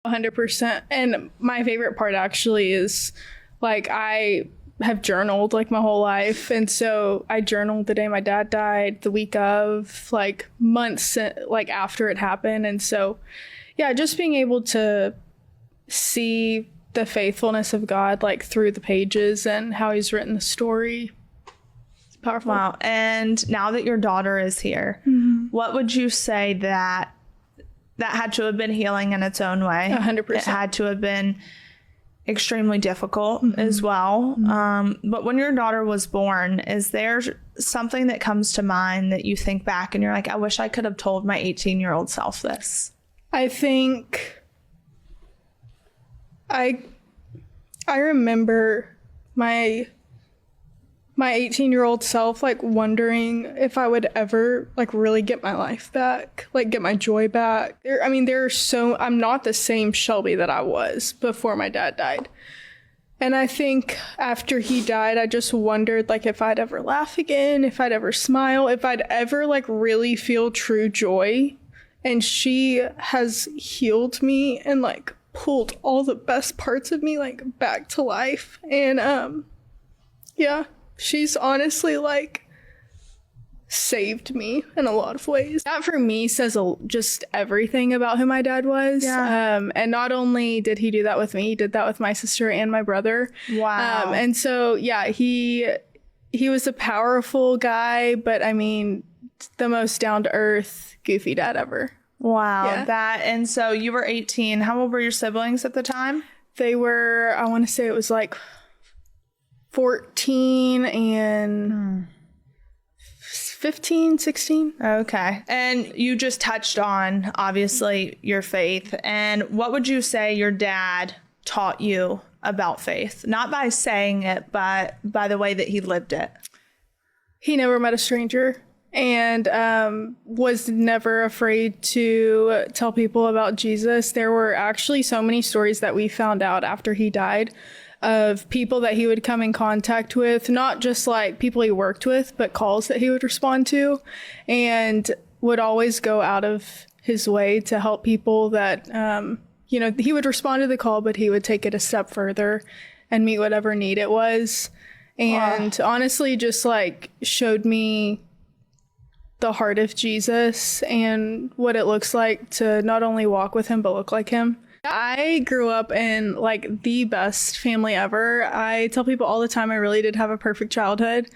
100%. And my favorite part actually is like I have journaled like my whole life. And so I journaled the day my dad died, the week of, like months like after it happened. And so, yeah, just being able to see the faithfulness of God like through the pages and how he's written the story. It's powerful. Wow. And now that your daughter is here, what would you say that had to have been healing in its own way? 100%. It had to have been extremely difficult as well. But when your daughter was born, is there something that comes to mind that you think back and you're like, I wish I could have told my 18-year-old self this? I think I remember my 18-year-old self like wondering if I would ever like really get my life back, like get my joy back. I'm not the same Shelby that I was before my dad died. And I think after he died, I just wondered like if I'd ever laugh again, if I'd ever smile, if I'd ever like really feel true joy. And she has healed me and like pulled all the best parts of me like back to life. And yeah, she's honestly like saved me in a lot of ways. That for me says just everything about who my dad was. Yeah. And not only did he do that with me, he did that with my sister and my brother. Wow. And so yeah, he was a powerful guy, but I mean the most down to earth goofy dad ever. Wow. Yeah. And so you were 18. How old were your siblings at the time? They were, I want to say it was like 14 and 15, 16. Okay. And you just touched on, obviously, your faith. And what would you say your dad taught you about faith? Not by saying it, but by the way that he lived it. He never met a stranger and was never afraid to tell people about Jesus. There were actually so many stories that we found out after he died of people that he would come in contact with, not just like people he worked with, but calls that he would respond to, and would always go out of his way to help people that, he would respond to the call, but he would take it a step further and meet whatever need it was. And honestly, just like showed me the heart of Jesus and what it looks like to not only walk with him, but look like him. I grew up in like the best family ever. I tell people all the time I really did have a perfect childhood.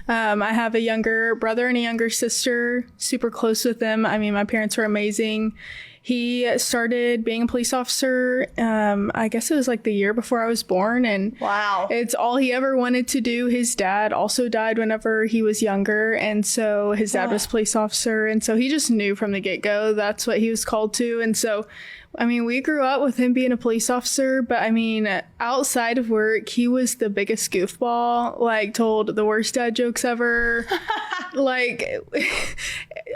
I have a younger brother and a younger sister, super close with them. I mean, my parents were amazing. He started being a police officer, I guess it was like the year before I was born. And wow, it's all he ever wanted to do. His dad also died whenever he was younger. And so his dad was a police officer. And so he just knew from the get-go that's what he was called to. And so, I mean, we grew up with him being a police officer, but I mean, outside of work, he was the biggest goofball, like told the worst dad jokes ever, like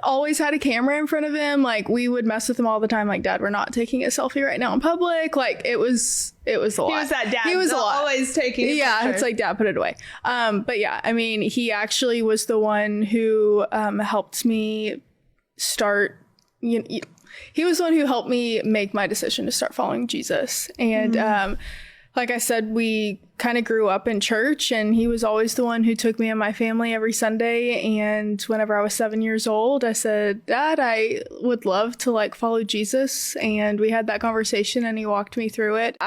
always had a camera in front of him. Like we would mess with him all the time. Like, Dad, we're not taking a selfie right now in public. Like it was a lot. He was that dad. He was always taking a yeah, picture. it's like, Dad, put it away. But yeah, I mean, he actually was the one who helped me start, he was the one who helped me make my decision to start following Jesus. And like I said, we kind of grew up in church, and he was always the one who took me and my family every Sunday. And whenever I was 7 years old, I said, Dad, I would love to like follow Jesus. And we had that conversation and he walked me through it.